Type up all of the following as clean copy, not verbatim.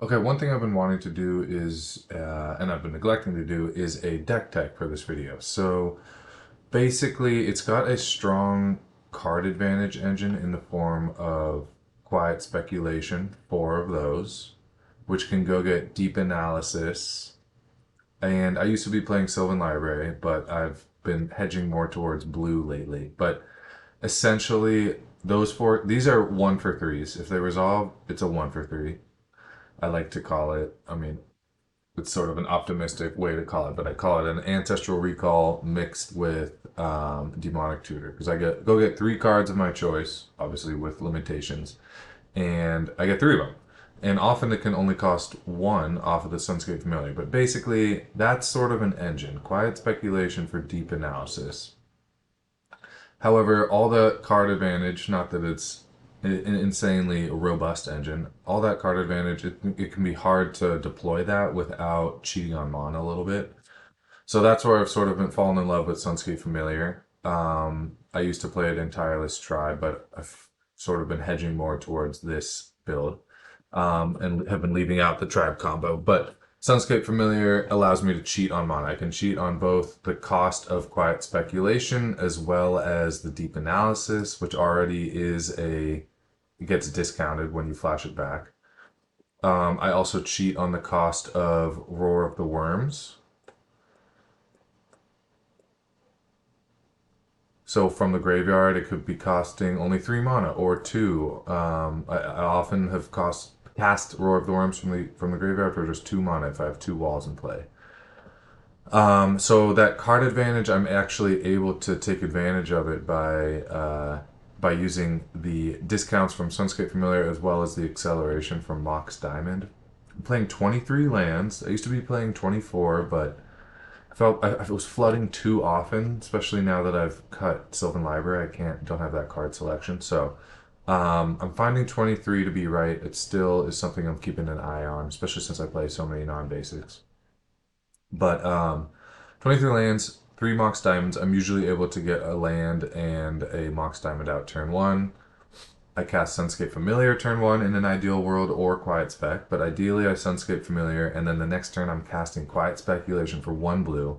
Okay, one thing I've been wanting to do is, and I've been neglecting to do, is a deck tech for this video. So basically, it's got a strong card advantage engine in the form of quiet speculation, four of those, which can go get deep analysis. And I used to be playing Sylvan Library, but I've been hedging more towards blue lately. But essentially, those four, these are one for threes. If they resolve, it's a one for three. I like to call it. I mean, it's sort of an optimistic way to call it, but I call it an ancestral recall mixed with demonic tutor because I get three cards of my choice, obviously with limitations, and I get three of them. And often it can only cost one off of the Sunscape Familiar, but basically that's sort of an engine, quiet speculation for deep analysis. However, all the card advantage, not that it's an insanely robust engine, all that card advantage, it can be hard to deploy that without cheating on mana a little bit. So that's where I've sort of been fallen in love with Sunscape Familiar. I used to play it in Tireless Tribe, but I've sort of been hedging more towards this build, and have been leaving out the Tribe combo. But Sunscape Familiar allows me to cheat on mana. I can cheat on both the cost of Quiet Speculation as well as the Deep Analysis, which already is it gets discounted when you flash it back. I also cheat on the cost of Roar of the Worms. So from the graveyard, it could be costing only three mana or two. I often have cast Roar of the Worms from the graveyard for just two mana if I have two walls in play. So that card advantage, I'm actually able to take advantage of it by using the discounts from Sunscape Familiar as well as the acceleration from Mox Diamond. I'm playing 23 lands. I used to be playing 24, but I was flooding too often, especially now that I've cut Sylvan Library. Don't have that card selection. So I'm finding 23 to be right. It still is something I'm keeping an eye on, especially since I play so many non-basics. But 23 lands, three Mox Diamonds. I'm usually able to get a land and a Mox Diamond out turn one. I cast Sunscape Familiar turn one in an ideal world or Quiet Spec, but ideally I Sunscape Familiar, and then the next turn I'm casting Quiet Speculation for one blue.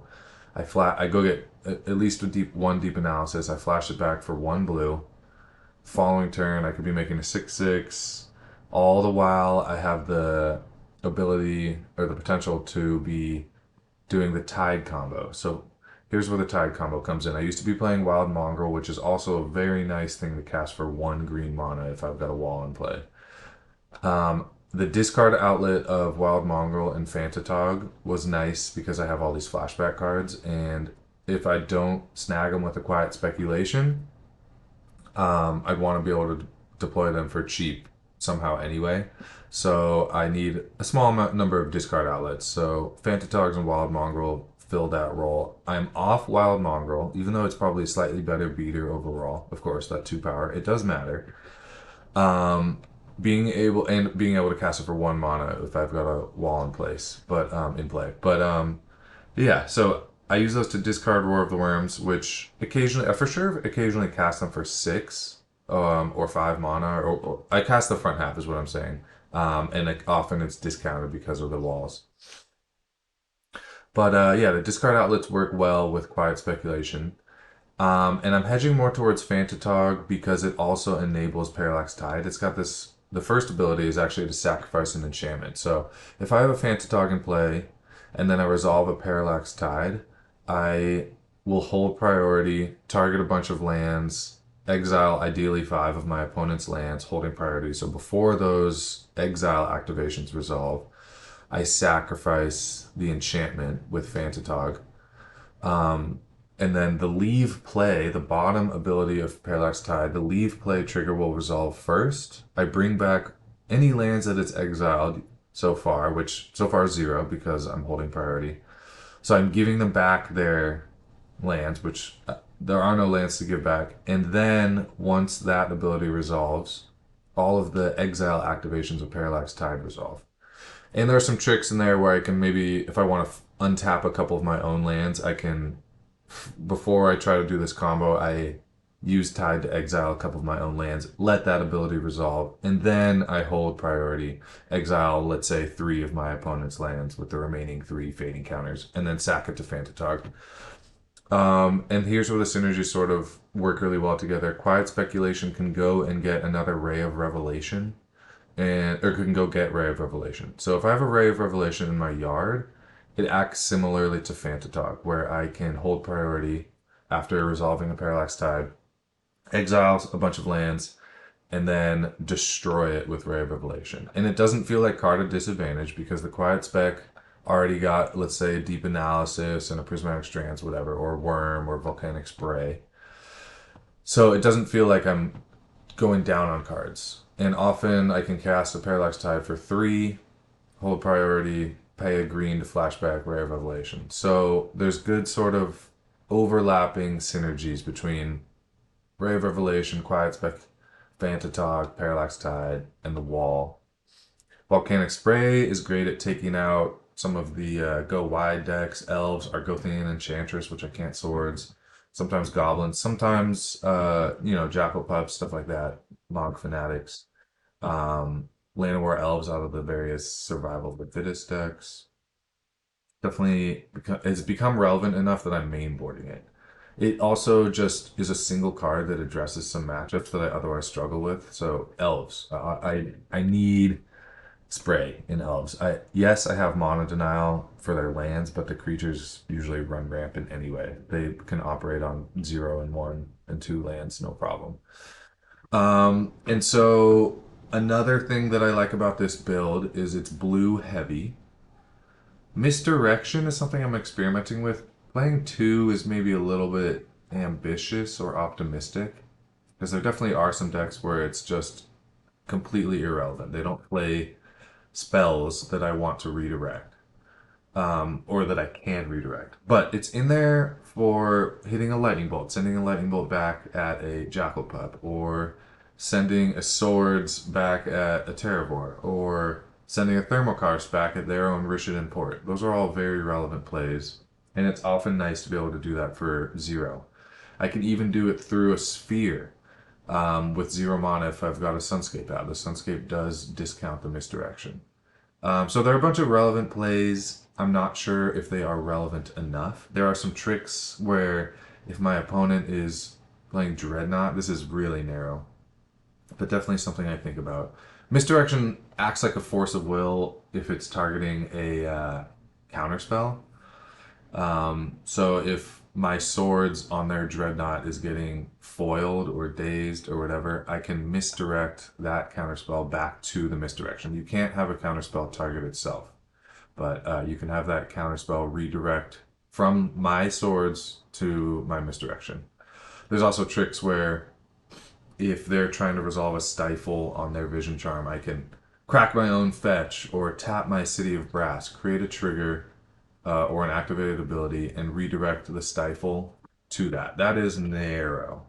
I go get at least one deep analysis. I flash it back for one blue. Following turn, I could be making a 6/6. All the while, I have the ability or the potential to be doing the Tide combo. So here's where the Tide combo comes in. I used to be playing Wild Mongrel, which is also a very nice thing to cast for one green mana if I've got a wall in play. The discard outlet of Wild Mongrel and Phantatog was nice because I have all these flashback cards, and if I don't snag them with a Quiet Speculation, I'd want to be able to deploy them for cheap somehow anyway. So I need a small number of discard outlets. So Phantatogs and Wild Mongrel fill that role. I'm off Wild Mongrel, even though it's probably a slightly better beater overall. Of course, that 2 power, it does matter. Being able to cast it for one mana if I've got a wall in place, but in play. But yeah, so I use those to discard Roar of the Worms, which occasionally, for sure, occasionally cast them for six or five mana. Or I cast the front half, is what I'm saying. And often it's discounted because of the walls. But yeah, the discard outlets work well with Quiet Speculation. And I'm hedging more towards Phantatog because it also enables Parallax Tide. It's got this. The first ability is actually to sacrifice an enchantment. So if I have a Phantatog in play, and then I resolve a Parallax Tide, I will hold priority, target a bunch of lands, exile ideally 5 of my opponent's lands, holding priority. So before those exile activations resolve, I sacrifice the enchantment with Phantatog. And then the leave play, the bottom ability of Parallax Tide, the leave play trigger will resolve first. I bring back any lands that it's exiled so far, which so far is 0 because I'm holding priority. So I'm giving them back their lands, which there are no lands to give back. And then once that ability resolves, all of the exile activations of Parallax Tide resolve. And there are some tricks in there where I can maybe, if I want to untap a couple of my own lands, I can, before I try to do this combo, I use Tide to exile a couple of my own lands, let that ability resolve, and then I hold priority, exile, let's say, 3 of my opponent's lands with the remaining 3 fading counters, and then sack it to Phantatog. And here's where the synergies sort of work really well together. Quiet Speculation can go and get another Ray of Revelation, or can go get Ray of Revelation. So if I have a Ray of Revelation in my yard, it acts similarly to Phantatog, where I can hold priority after resolving a Parallax Tide, exile a bunch of lands, and then destroy it with Ray of Revelation. And it doesn't feel like card at disadvantage because the Quiet Spec already got, let's say, a Deep Analysis and a Prismatic Strands, whatever, or Worm or Volcanic Spray. So it doesn't feel like I'm going down on cards. And often I can cast a Parallax Tide for 3, hold priority, pay a green to flashback Ray of Revelation. So there's good sort of overlapping synergies between Ray of Revelation, Quiet Spec, Phantatog, Parallax Tide, and the Wall. Volcanic Spray is great at taking out some of the go wide decks. Elves, Argothian Enchantress, which I can't swords. Sometimes Goblins. Sometimes, Jackal Pups, stuff like that. Log Fanatics. Land of War Elves out of the various Survival of the Fittest decks. Definitely it's become relevant enough that I'm mainboarding it. It also just is a single card that addresses some matchups that I otherwise struggle with. So Elves, I need spray in Elves. Yes, I have Mana Denial for their lands, but the creatures usually run rampant anyway. They can operate on 0 and 1 and 2 lands, no problem. And so another thing that I like about this build is it's blue heavy. Misdirection is something I'm experimenting with. Playing 2 is maybe a little bit ambitious or optimistic, because there definitely are some decks where it's just completely irrelevant. They don't play spells that I want to redirect, or that I can redirect. But it's in there for hitting a lightning bolt, sending a lightning bolt back at a Jackal Pup, or sending a swords back at a Terravor, or sending a Thermokarst back at their own Rishadan Port. Those are all very relevant plays, and it's often nice to be able to do that for 0. I can even do it through a sphere with 0 mana if I've got a Sunscape out. The Sunscape does discount the misdirection. So there are a bunch of relevant plays. I'm not sure if they are relevant enough. There are some tricks where if my opponent is playing Dreadnought, this is really narrow, but definitely something I think about. Misdirection acts like a force of will if it's targeting a counterspell. So if my swords on their Dreadnought is getting foiled or dazed or whatever, I can misdirect that counterspell back to the misdirection. You can't have a counterspell target itself, but you can have that counterspell redirect from my swords to my misdirection. There's also tricks where if they're trying to resolve a stifle on their vision charm, I can crack my own fetch or tap my City of Brass, create a trigger or an activated ability, and redirect the stifle to that. That is narrow,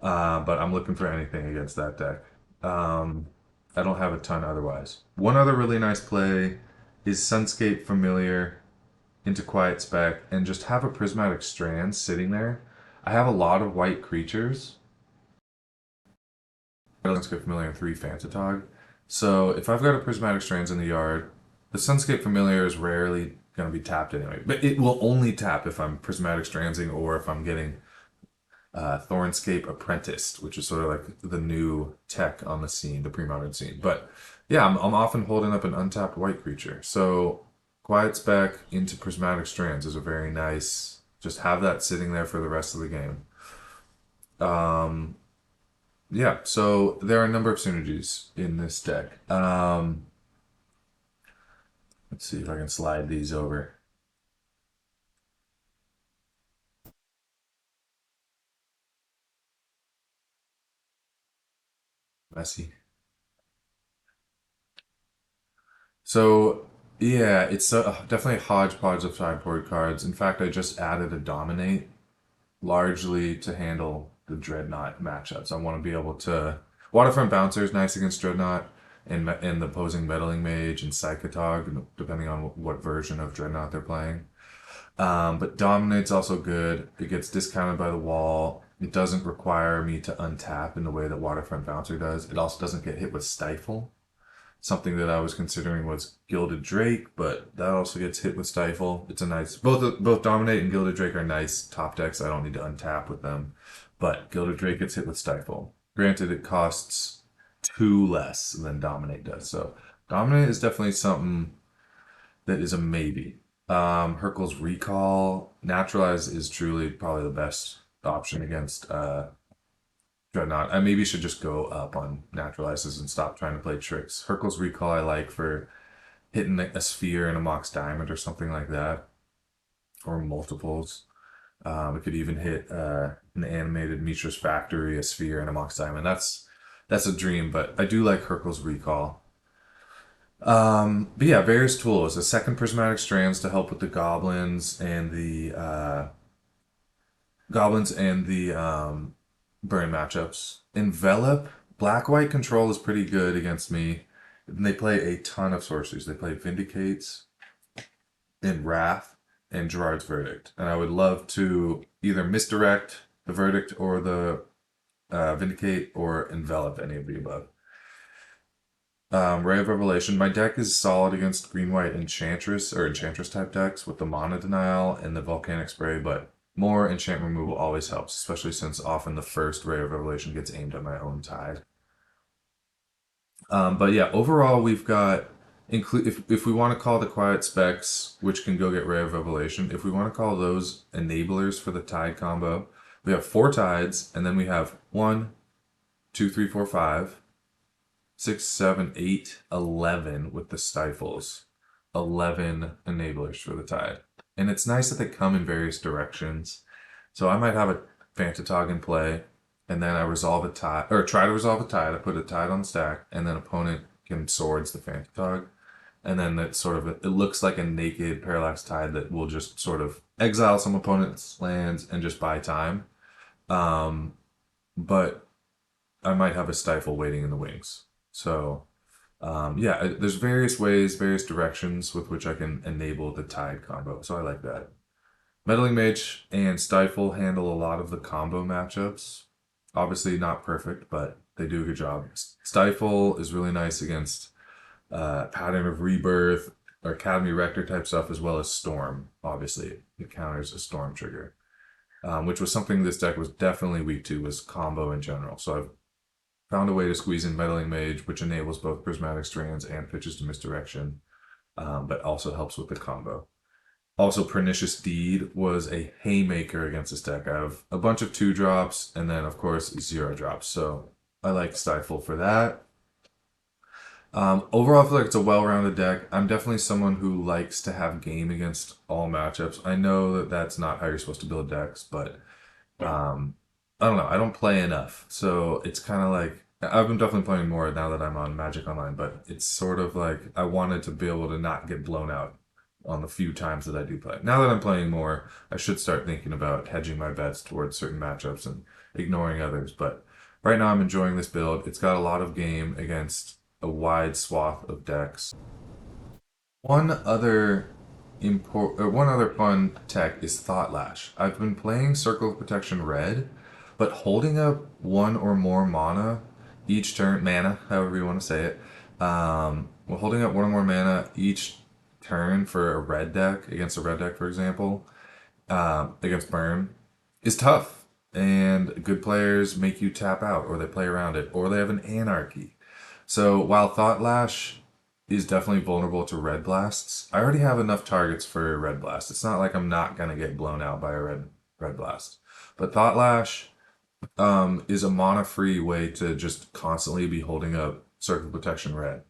but I'm looking for anything against that deck. I don't have a ton otherwise. One other really nice play is Sunscape Familiar into Quiet Spec and just have a Prismatic Strand sitting there. I have a lot of white creatures. Sunscape Familiar and 3 Phantatog. So if I've got a Prismatic Strands in the yard, the Sunscape Familiar is rarely going to be tapped anyway. But it will only tap if I'm Prismatic Strandsing or if I'm getting Thornscape Apprenticed, which is sort of like the new tech on the scene, the Premodern scene. But yeah, I'm often holding up an untapped white creature. So Quiet Spec into Prismatic Strands is a very nice, just have that sitting there for the rest of the game. Yeah, so there are a number of synergies in this deck. Let's see if I can slide these over. Messy. So, yeah, it's definitely a hodgepodge of sideboard cards. In fact, I just added a Dominate largely to handle the Dreadnought matchups. I want to be able to... Waterfront Bouncer is nice against Dreadnought, and the opposing Meddling Mage and Psychotog, depending on what version of Dreadnought they're playing. But Dominate's also good. It gets discounted by the wall. It doesn't require me to untap in the way that Waterfront Bouncer does. It also doesn't get hit with Stifle. Something that I was considering was Gilded Drake, but that also gets hit with Stifle. It's a nice both Dominate and Gilded Drake are nice top decks. I don't need to untap with them, but Gilded Drake gets hit with Stifle. Granted, it costs 2 less than Dominate does, so Dominate is definitely something that is a maybe. Hercule's Recall, Naturalize is truly probably the best option against Dreadnought. I maybe should just go up on Naturalizes and stop trying to play tricks. Hercule's Recall I like for hitting a sphere and a Mox Diamond or something like that, or multiples. It could even hit an animated Mishra's Factory, a sphere, and a Mox Diamond. That's a dream, but I do like Hercule's Recall. But yeah, various tools. A second prismatic strands to help with the goblins and the burn matchups. Envelop, black white control is pretty good against me. And they play a ton of sorceries. They play Vindicates and Wrath and Gerard's Verdict. And I would love to either misdirect the Verdict or the Vindicate or envelop any of the above. Ray of Revelation. My deck is solid against green-white Enchantress or Enchantress type decks with the Mana Denial and the Volcanic Spray, but more enchant removal always helps, especially since often the first Ray of Revelation gets aimed at my own Tide. But yeah, overall we've got if we want to call the Quiet Specs, which can go get Ray of Revelation, if we want to call those enablers for the Tide combo, we have 4 Tides, and then we have 1, 2, 3, 4, 5. 6, 7, 8, 11 with the stifles. 11 enablers for the Tide. And it's nice that they come in various directions. So I might have a Phantatog in play, and then I resolve a Tide, or try to resolve a Tide. I put a Tide on the stack, and then opponent can swords the Phantatog. And then that sort of, it looks like a naked Parallax Tide that will just sort of exile some opponent's lands and just buy time. But I might have a Stifle waiting in the wings. So, yeah, there's various ways, various directions with which I can enable the Tide combo. So I like that. Meddling Mage and Stifle handle a lot of the combo matchups. Obviously not perfect, but they do a good job. Stifle is really nice against Pattern of Rebirth or Academy Rector type stuff, as well as Storm. Obviously, it counters a Storm trigger, which was something this deck was definitely weak to, was combo in general. So I've found a way to squeeze in Meddling Mage, which enables both Prismatic Strands and Pitches to Misdirection, but also helps with the combo. Also, Pernicious Deed was a haymaker against this deck. I have a bunch of 2-drops, and then, of course, 0-drops. So I like Stifle for that. Overall, I feel like it's a well-rounded deck. I'm definitely someone who likes to have game against all matchups. I know that that's not how you're supposed to build decks, but I don't know. I don't play enough. So it's kind of like, I've been definitely playing more now that I'm on Magic Online, but it's sort of like I wanted to be able to not get blown out on the few times that I do play. Now that I'm playing more, I should start thinking about hedging my bets towards certain matchups and ignoring others. But right now I'm enjoying this build. It's got a lot of game against a wide swath of decks. One other one other fun tech is Thought Lash. I've been playing Circle of Protection Red, but holding up 1 or more mana each turn, mana, however you want to say it, well, holding up 1 or more mana each turn for a red deck, against a red deck, for example, against burn, is tough. And good players make you tap out, or they play around it, or they have an Anarchy. So while Thought Lash is definitely vulnerable to red blasts, I already have enough targets for a red blast. It's not like I'm not gonna get blown out by a red blast. But Thought Lash is a mana-free way to just constantly be holding up Circle Protection Red.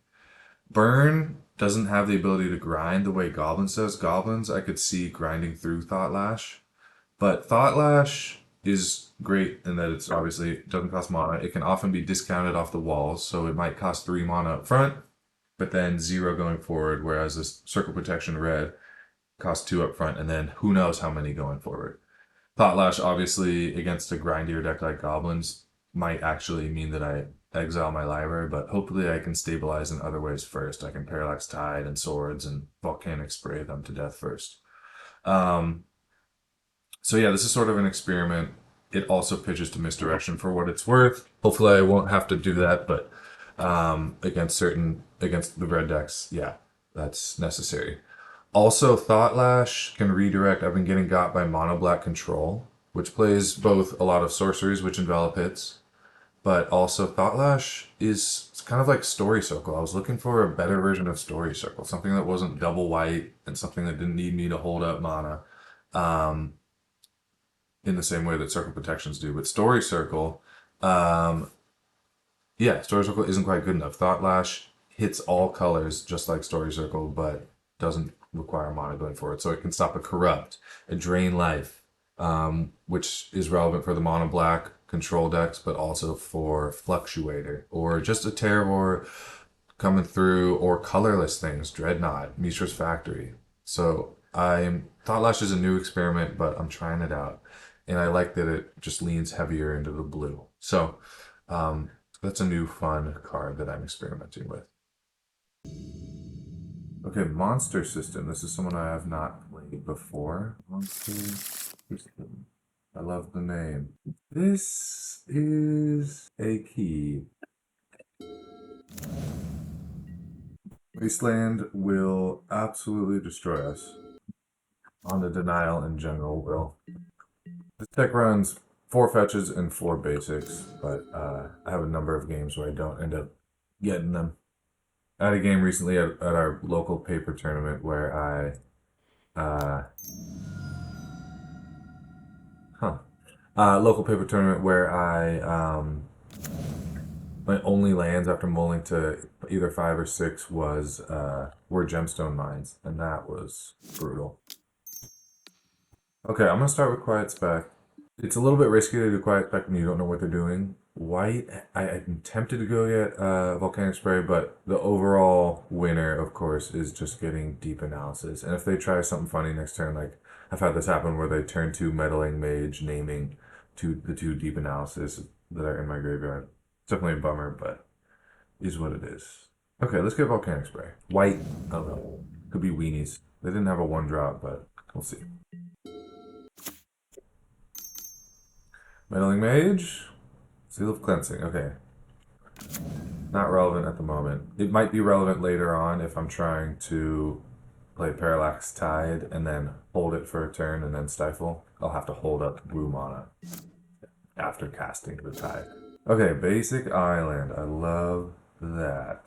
Burn doesn't have the ability to grind the way Goblins does. Goblins, I could see grinding through Thought Lash. But Thought Lash is great in that it's obviously doesn't cost mana. It can often be discounted off the walls, so it might cost 3 mana up front, but then 0 going forward, whereas this Circle Protection Red costs 2 up front, and then who knows how many going forward. Thought Lash, obviously, against a grindier deck like Goblins, might actually mean that I exile my library, but hopefully I can stabilize in other ways first. I can Parallax Tide and Swords and Volcanic Spray them to death first. So yeah, this is sort of an experiment. it also pitches to misdirection for what it's worth. Hopefully I won't have to do that, but against the red decks, yeah, that's necessary. Also, Thought Lash can redirect. I've been getting got by Mono Black Control, which plays both a lot of sorceries, which envelop hits, but also Thought Lash is it's kind of like Story Circle. I was looking for a better version of Story Circle, something that wasn't double white and something that didn't need me to hold up mana in the same way that Circle Protections do. But Story Circle, um, yeah, Story Circle isn't quite good enough. Thought Lash hits all colors just like Story Circle, but doesn't require mana going forward. So it can stop a Corrupt, a Drain Life, which is relevant for the mono black control decks, but also for Fluctuator, or just a Terror coming through, or colorless things, Dreadnought, Mishra's Factory. So I'm Thought Lash is a new experiment, but I'm trying it out. And I like that it just leans heavier into the blue. So that's a new fun card that I'm experimenting with. Okay, Monster System. This is someone I have not played before. Monster System. I love the name. This is a key. Wasteland will absolutely destroy us. On the Denial in general will. This deck runs 4 fetches and 4 basics, but I have a number of games where I don't end up getting them. I had a game recently at our local paper tournament where local paper tournament where my only lands after mulling to either 5 or 6 was were Gemstone Mines, and that was brutal. Okay, I'm gonna start with Quiet Spec. It's a little bit risky to do Quiet Spec when you don't know what they're doing. White, I'm tempted to go get Volcanic Spray, but the overall winner, of course, is just getting Deep Analysis. And if they try something funny next turn, like I've had this happen where they turn 2 Meddling Mage, naming the 2 Deep Analysis that are in my graveyard. It's definitely a bummer, but is what it is. Okay, let's get Volcanic Spray. White, I don't know. Could be weenies. They didn't have a 1-drop, but we'll see. Meddling Mage. Seal of Cleansing, okay. Not relevant at the moment. It might be relevant later on if I'm trying to play Parallax Tide and then hold it for a turn and then stifle. I'll have to hold up blue mana after casting the Tide. Okay, basic island. I love that.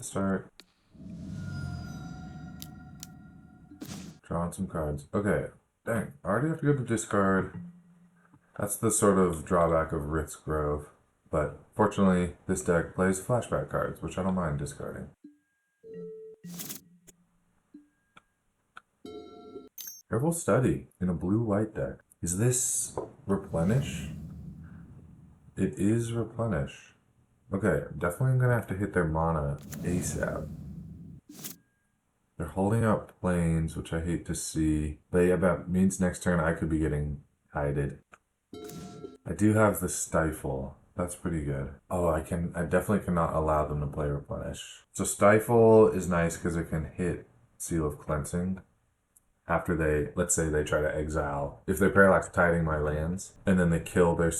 Start drawing some cards. Okay, dang. I already have to go to discard. That's the sort of drawback of Risk Grove. But fortunately, this deck plays flashback cards, which I don't mind discarding. Careful Study in a blue-white deck. Is this Replenish? It is Replenish. Okay, definitely going to have to hit their mana ASAP. They're holding up planes, which I hate to see. But yeah, that means next turn I could be getting hided. I do have the Stifle. That's pretty good. Oh, I definitely cannot allow them to play Replenish. So Stifle is nice because it can hit Seal of Cleansing after let's say they try to exile. If they're Parallax Tiding my lands, and then they kill their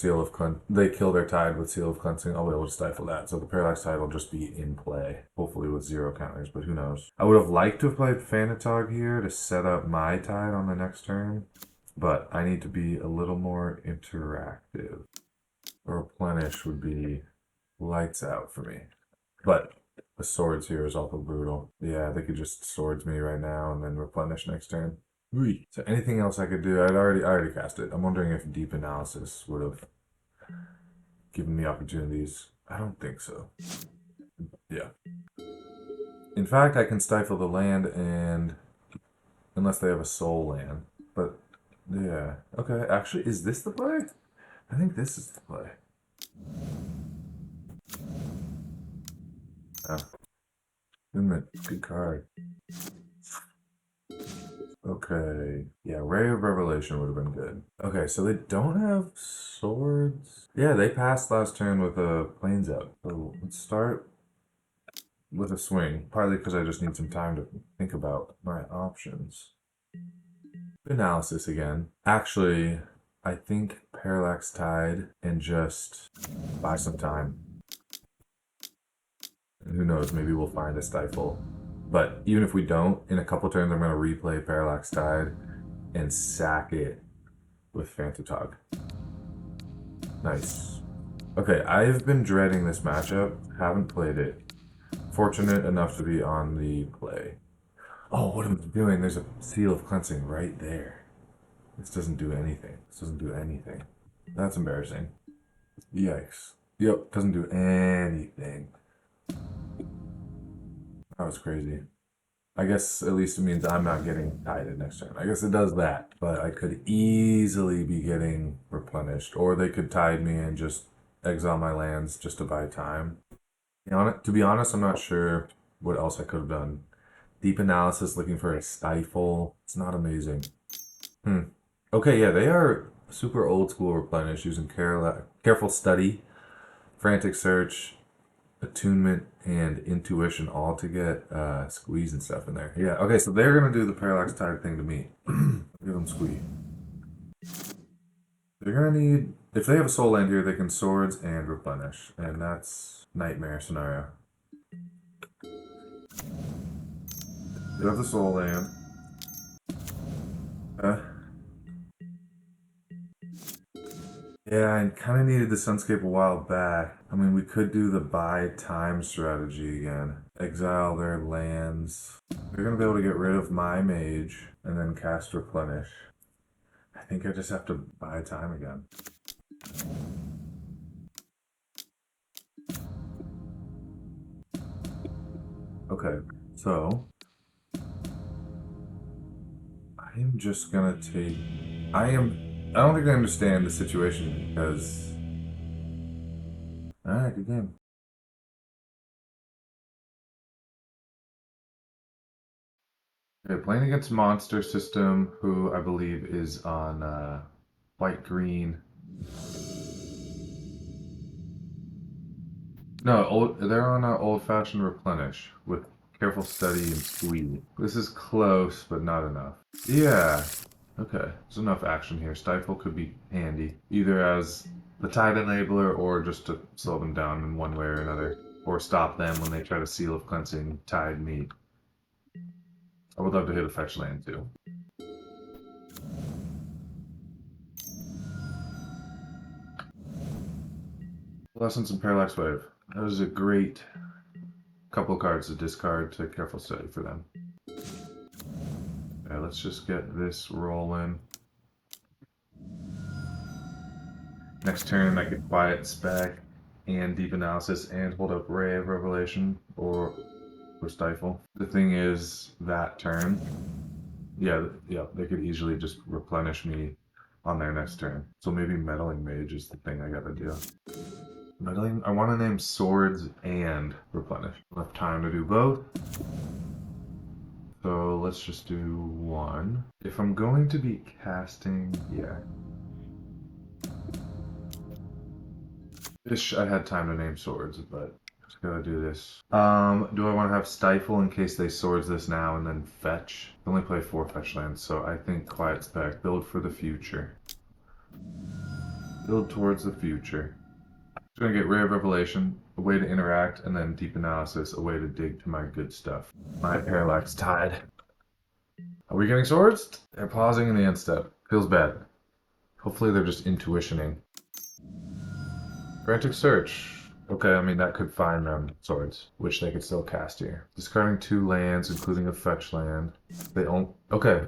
they kill their Tide with Seal of Cleansing, I'll be able to stifle that. So the Parallax Tide will just be in play, hopefully with 0 counters, but who knows. I would have liked to have played Phantatog here to set up my Tide on the next turn, but I need to be a little more interactive. A Replenish would be lights out for me. But the Swords here is awful brutal. Yeah, they could just Swords me right now and then Replenish next turn. So anything else I could do? I already cast it. I'm wondering if Deep Analysis would have given me opportunities. I don't think so. Yeah. In fact, I can stifle the land and unless they have a soul land. But yeah. Okay, actually, is this the play? I think this is the play. Oh. Good card. Okay. Yeah, Ray of Revelation would have been good. Okay, so they don't have swords. Yeah, they passed last turn with a planes out. So let's start with a swing, partly because I just need some time to think about my options. Analysis again. Actually, I think Parallax Tide and just buy some time. And who knows, maybe we'll find a Stifle. But even if we don't, in a couple turns I'm going to replay Parallax Tide and sack it with Phantatog. Nice. Okay, I've been dreading this matchup. Haven't played it. Fortunate enough to be on the play. Oh, what am I doing? There's a Seal of Cleansing right there. This doesn't do anything. This doesn't do anything. That's embarrassing. Yikes. Yep, doesn't do anything. That was crazy. I guess at least it means I'm not getting tided next turn. I guess it does that, but I could easily be getting replenished, or they could tide me and just exile my lands just to buy time. To be honest, I'm not sure what else I could have done. Deep analysis, looking for a stifle. It's not amazing. Okay, yeah, they are super old school replenish using careful study, frantic search, attunement, and intuition all to get squeeze and stuff in there. Yeah, okay, so they're gonna do the parallax tide thing to me. Give them squee. They're gonna need, if they have a soul land here, they can swords and replenish, and that's nightmare scenario. You have the soul land. Yeah, I kind of needed the Sunscape a while back. I mean, we could do the buy time strategy again. Exile their lands. They're going to be able to get rid of my mage and then cast Replenish. I think I just have to buy time again. Okay, so I am just going to take... I don't think I understand the situation because... Alright, good game. Okay, playing against Monster System, who I believe is on white-green. No, they're on old-fashioned Replenish with careful study and squeeze. This is close, but not enough. Yeah. Okay, there's enough action here. Stifle could be handy, either as the tide enabler or just to slow them down in one way or another, or stop them when they try to Seal of Cleansing tide me. I would love to hit a fetch land too. Lessons in Parallax Wave. That was a great couple cards to discard to careful study for them. Okay, let's just get this rolling. Next turn, I could quiet Spec and Deep Analysis and hold up Ray of Revelation or Stifle. The thing is, that turn, yeah, they could easily just replenish me on their next turn. So maybe Meddling Mage is the thing I gotta do. Meddling, I want to name Swords and Replenish. Enough time to do both. So let's just do one. If I'm going to be casting, yeah. I had time to name Swords, but just gotta do this. Do I want to have Stifle in case they Swords this now and then fetch? I only play 4 fetch lands, so I think Quiet Spec, build for the future. Build towards the future. I'm gonna get Ray of Revelation, a way to interact, and then Deep Analysis, a way to dig to my good stuff. My Parallax Tide. Are we getting swords? They're pausing in the end step. Feels bad. Hopefully they're just intuitioning. Frantic Search. Okay, I mean that could find them swords, which they could still cast here. Discarding 2 lands, including a fetch land. They don't. Okay.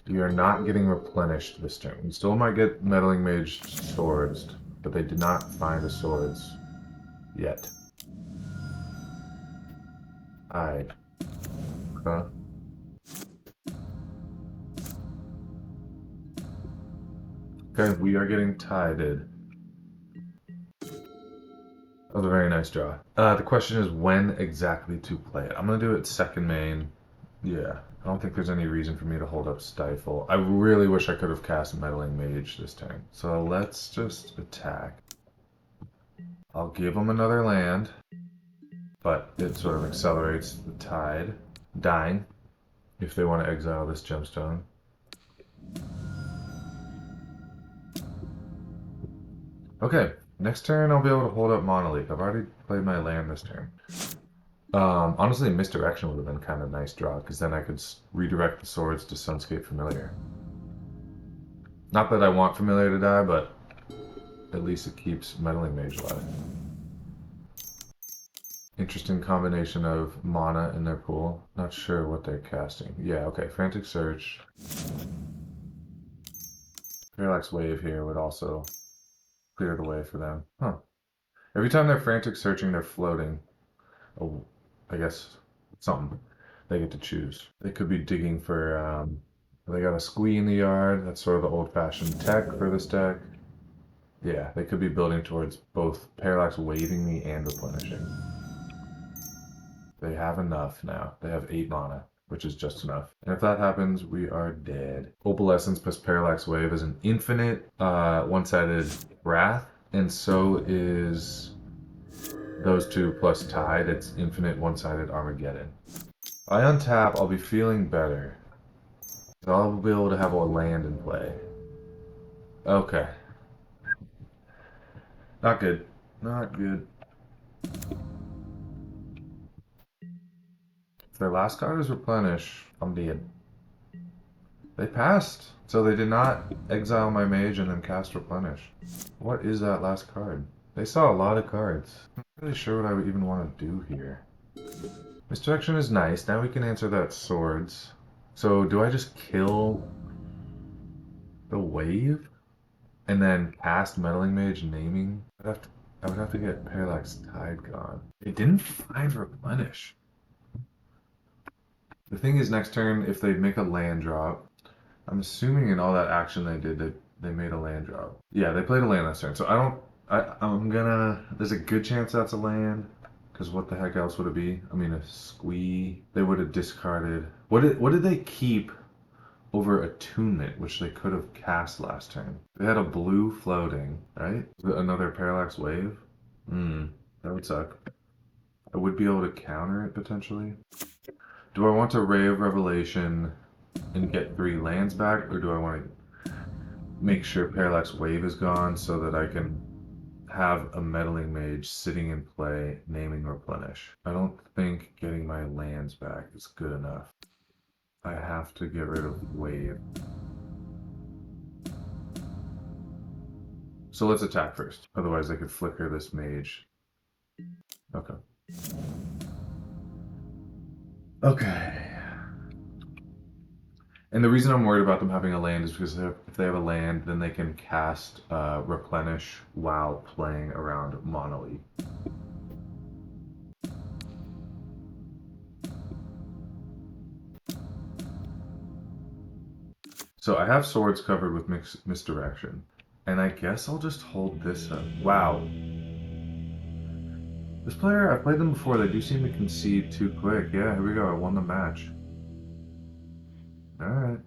You are not getting replenished this turn. You still might get Meddling Mage swords, but they did not find the swords yet. Huh? Okay, we are getting tided. That was a very nice draw. The question is when exactly to play it. I'm gonna do it second main. Yeah, I don't think there's any reason for me to hold up Stifle. I really wish I could have cast Meddling Mage this turn. So let's just attack. I'll give him another land. but it sort of accelerates the tide dying if they want to exile this gemstone. Okay, next turn I'll be able to hold up Monolith. I've already played my land this turn. Honestly, Misdirection would have been kind of a nice draw, because then I could redirect the swords to Sunscape Familiar. Not that I want Familiar to die, but at least it keeps Meddling Mage alive. Interesting combination of mana in their pool. Not sure what they're casting. Yeah, okay, Frantic Search. Parallax Wave here would also clear the way for them. Huh. Every time they're frantic searching, they're floating. Oh, I guess something they get to choose. They could be digging for, they got a Squee in the yard. That's sort of the old-fashioned tech for this deck. Yeah, they could be building towards both Parallax waving me and replenishing. They have enough now. They have 8 mana, which is just enough. And if that happens, we are dead. Opalescence plus Parallax Wave is an infinite one-sided Wrath, and so is those two plus Tide. It's infinite one-sided Armageddon. If I untap, I'll be feeling better. So I'll be able to have a land in play. Okay. Not good. Not good. If their last card is Replenish, I'm dead. They passed, so they did not exile my mage and then cast Replenish. What is that last card? They saw a lot of cards. I'm not really sure what I would even want to do here. Misdirection is nice. Now we can answer that swords. So do I just kill the wave and then cast Meddling Mage naming? I would have to get Parallax Tide gone. They didn't find Replenish. The thing is, next turn, if they make a land drop, I'm assuming in all that action they did that they made a land drop. Yeah, they played a land last turn, so I'm gonna, there's a good chance that's a land, because what the heck else would it be? I mean, a Squee, they would have discarded, what did they keep over Attunement, which they could have cast last turn? They had a blue floating, right? Another Parallax Wave? That would suck. I would be able to counter it, potentially. Do I want to Ray of Revelation and get 3 lands back, or do I want to make sure Parallax Wave is gone so that I can have a Meddling Mage sitting in play, naming Replenish? I don't think getting my lands back is good enough. I have to get rid of Wave. So let's attack first. Otherwise I could flicker this mage. Okay. Okay. And the reason I'm worried about them having a land is because if they have a land, then they can cast Replenish while playing around Monolith. So I have swords covered with Misdirection. And I guess I'll just hold this up. Wow. This player, I've played them before, they do seem to concede too quick. Yeah, here we go, I won the match. Alright.